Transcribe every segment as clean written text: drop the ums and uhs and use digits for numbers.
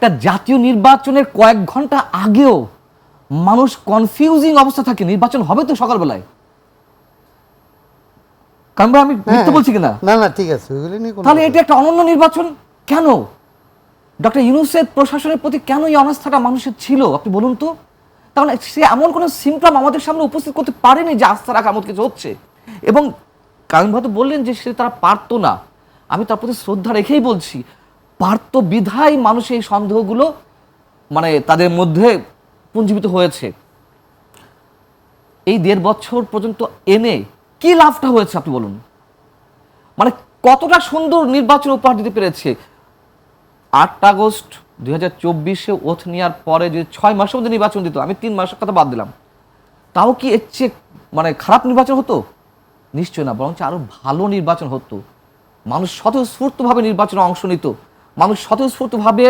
একটা জাতীয় নির্বাচনের কয়েক ঘন্টা আগেও মানুষ কনফিউজিং অবস্থা থাকে, নির্বাচন হবে তো সকালবেলায়। কারণ ভাই আমি মিথ্যা বলছি কিনা? না না ঠিক আছে, ওইগুলো নিয়ে কোনো তাহলে এটা একটা অনন্য নির্বাচন কেন? ডক্টর ইউনূসের প্রশাসনের প্রতি কেন এই অনাস্থাটা মানুষের ছিল আপনি বলুন তো? কারণ সে এমন কোনো সিমটম আমাদের সামনে উপস্থিত করতে পারেনি যে আস্থা রাখা এমন কিছু হচ্ছে। এবং কারণ হয়তো বললেন যে সে তারা পারতো না, আমি তার প্রতি শ্রদ্ধা রেখেই বলছি পারতো বিধায় মানুষ এই সন্দেহগুলো মানে তাদের মধ্যে পুঞ্জীবিত হয়েছে। এই 1.5 বছর পর্যন্ত এনে কি লাভটা হয়েছে আপনি বলুন? মানে কতটা সুন্দর নির্বাচন উপহার দিতে পেরেছে। 8 আগস্ট 2024-এ ওথ নেওয়ার পরে যদি 6 মাসের মধ্যে নির্বাচন দিত, আমি 3 মাসের কথা বাদ দিলাম, তাও কি এর চেয়ে মানে খারাপ নির্বাচন হতো? নিশ্চয় না, বরঞ্চ আরো ভালো নির্বাচন হতো। মানুষ স্বতঃস্ফূর্তভাবে নির্বাচনে অংশ নিত, মানুষ স্বতঃস্ফূর্তভাবে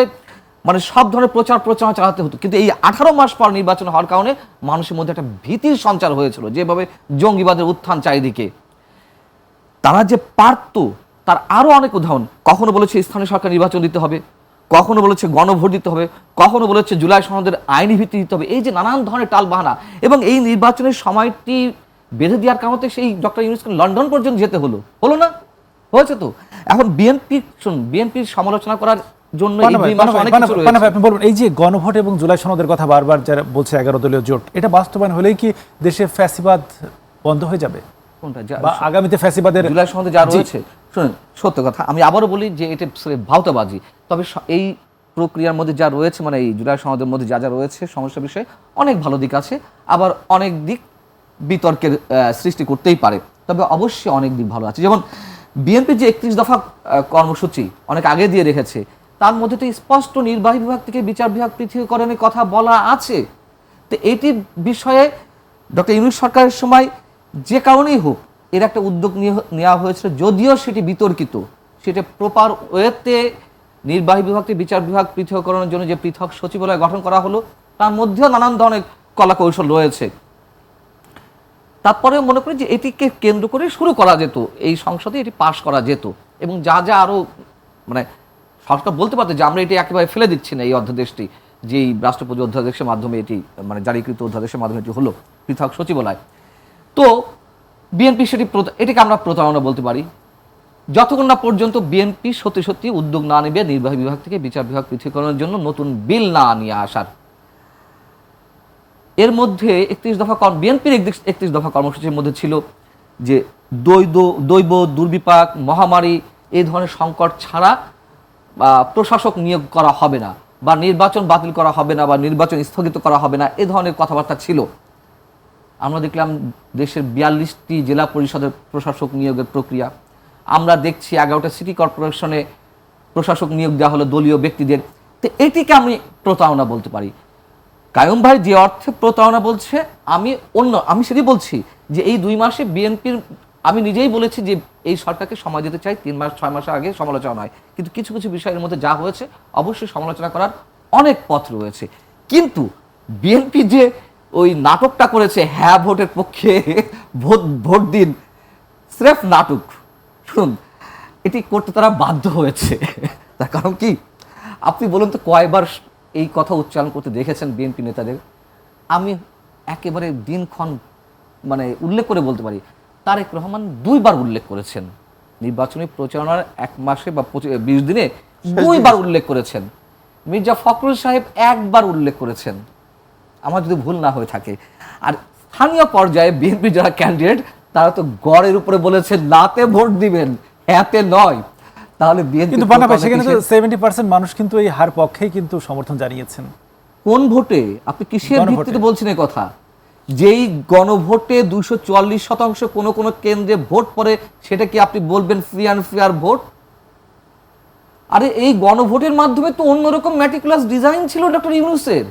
মানে সব ধরনের প্রচারণা চালাতে হতো। কিন্তু এই 18 মাস পর নির্বাচন হওয়ার কারণে মানুষের মধ্যে একটা ভীতির সঞ্চার হয়েছিল, যেভাবে জঙ্গিবাদের উত্থান চারিদিকে। তারা যে পারত তার আরো অনেক উদাহরণ। কখনো বলেছে স্থানীয় সরকার নির্বাচন দিতে হবে, কখনো বলেছে গণভোট দিতে হবে, কখনো বলেছে জুলাই সনদের আইনি ভিত্তি দিতে হবে। এই যে নানান ধরনের টালবাহানা, এবং এই নির্বাচনের সময়টি বেঁধে দেওয়ার কারণে সেই ডক্টর ইউনূসকে লন্ডন পর্যন্ত যেতে হলো না? হয়েছে তো। এখন বিএনপির সমালোচনা করার জন্য আপনি বলবেন এই যে গণভোট এবং জুলাই সনদের কথা বারবার যারা বলছে 11 দলীয় জোট, এটা বাস্তবায়ন হলেই কি দেশে ফ্যাসিবাদ বন্ধ হয়ে যাবে? বা আগামীতে ফ্যাসিবাদের জুলাই সনদে যা রয়েছে, শুনুন সত্য কথা আমি আবারও বলি যে এটা ভাউতাবাজি। তবে এই প্রক্রিয়ার মধ্যে যা রয়েছে, মানে এই জুলাই সনদের মধ্যে যা রয়েছে সমস্যা বিষয়ে অনেক ভালো দিক আছে, আবার অনেক দিক বিতর্কের সৃষ্টি করতেই পারে। তবে অবশ্যই অনেক দিক ভালো আছে। যেমন বিএনপির যে 31 দফা কর্মসূচি অনেক আগে দিয়ে রেখেছে, তার মধ্যে তো স্পষ্ট নির্বাহী বিভাগ থেকে বিচার বিভাগ পৃথকীকরণের কথা বলা আছে। তো এইটি বিষয়ে ডক্টর ইউনূস সরকারের সময় যে কারণেই হোক এর একটা উদ্যোগ নেওয়া হয়েছিল, যদিও সেটি বিতর্কিত। সেটা প্রপার ওয়েতে নির্বাহী বিভাগ থেকে বিচার বিভাগ পৃথকীকরণের জন্য যে পৃথক সচিবালয় গঠন করা হলো, তার মধ্যেও নানান ধরনের কলা কৌশল রয়েছে। তারপরে মনে করি যে এটিকে কেন্দ্র করে শুরু করা যেত, এই সংসদে এটি পাশ করা যেত, এবং যা যা আরো মানে সরকার বলতে পারতো যে আমরা এটি একেবারে ফেলে দিচ্ছি না, এই অধ্যাদেশটি যেই রাষ্ট্রপতি অধ্যাদেশের মাধ্যমে এটি মানে জারিকৃত অধ্যাদেশের মাধ্যমে এটি হলো পৃথক সচিবালয়। তো বিএনপি এটিকে আমরা প্রতারণা বলতে পারি, যতক্ষণ না পর্যন্ত বিএনপি সত্যি সত্যি উদ্যোগ না নেবে নির্বাহী বিভাগ থেকে বিচার বিভাগ পৃথকীকরণের জন্য নতুন বিল না নিয়ে আসার। এর মধ্যে 31 দফা বিএনপির 31 দফা কর্মসূচির মধ্যে ছিল যে দৈব দুর্বিপাক মহামারী এই ধরনের সংকট ছাড়া প্রশাসক নিয়োগ করা হবে না, বা নির্বাচন বাতিল করা হবে না, বা নির্বাচন স্থগিত করা হবে না, এ ধরনের কথাবার্তা ছিল। আমরা দেখলাম দেশের 42টি জেলা পরিষদের প্রশাসক নিয়োগের প্রক্রিয়া। আমরা দেখছি 11টা সিটি কর্পোরেশনে প্রশাসক নিয়োগ দেওয়া হলো দলীয় ব্যক্তিদের। তো এটিকে আমি প্রতারণা বলতে পারি। কায়ুম ভাই যে অর্থে প্রতারণা বলছে, আমি সেটাই বলছি যে এই 2 মাসে বিএনপির, আমি নিজেই বলেছি যে এই সরকারকে সময় দিতে চাই, 3 মাস 6 মাস আগে সমালোচনা নয়, কিন্তু কিছু কিছু বিষয়ের মধ্যে যা হয়েছে অবশ্যই সমালোচনা করার অনেক পথ রয়েছে। কিন্তু বিএনপি যে ওই নাটকটা করেছে, হ্যাঁ ভোটের পক্ষে ভোট দিন, স্রেফ নাটক। শুনুন, এটি করতে তারা বাধ্য হয়েছে। তার কারণ কি আপনি বলুন তো, কয়বার এই কথা উচ্চারণ করতে দেখেছেন বিএনপি নেতাদের? আমি একেবারে দিনক্ষণ মানে উল্লেখ করে বলতে পারি, তারেক রহমান 2 বার উল্লেখ করেছেন, নির্বাচনী প্রচারণার 1 মাসে বা 20 দিনে 2 বার উল্লেখ করেছেন। মির্জা ফখরুল সাহেব 1 বার উল্লেখ করেছেন, আমার যদি ভুল না হয়ে থাকে। আর স্থানীয় পর্যায়ে বিএনপি যারা ক্যান্ডিডেট তারা তো গড়ের উপরে বলেছেন নাতে ভোট দিবেন, হ্যাঁতে নয়। তাহলে বিএনপি কিন্তু সেখানে তো 70% মানুষ কিন্তু এই হার পক্ষেই কিন্তু সমর্থন জানিয়েছেন। কোন ভোটে? আপনি কিসের ভিত্তিতে বলছেন এই কথা? যেই গণভোটে 244% কোন কোন কেন্দ্রে ভোট পড়ে, সেটা কি আপনি বলবেন ফ্রি অ্যান্ড ফেয়ার ভোট? আরে এই গণভোটের মাধ্যমে তো অন্যরকম ম্যাটিকুলাস ডিজাইন ছিল ডক্টর ইউনূসের।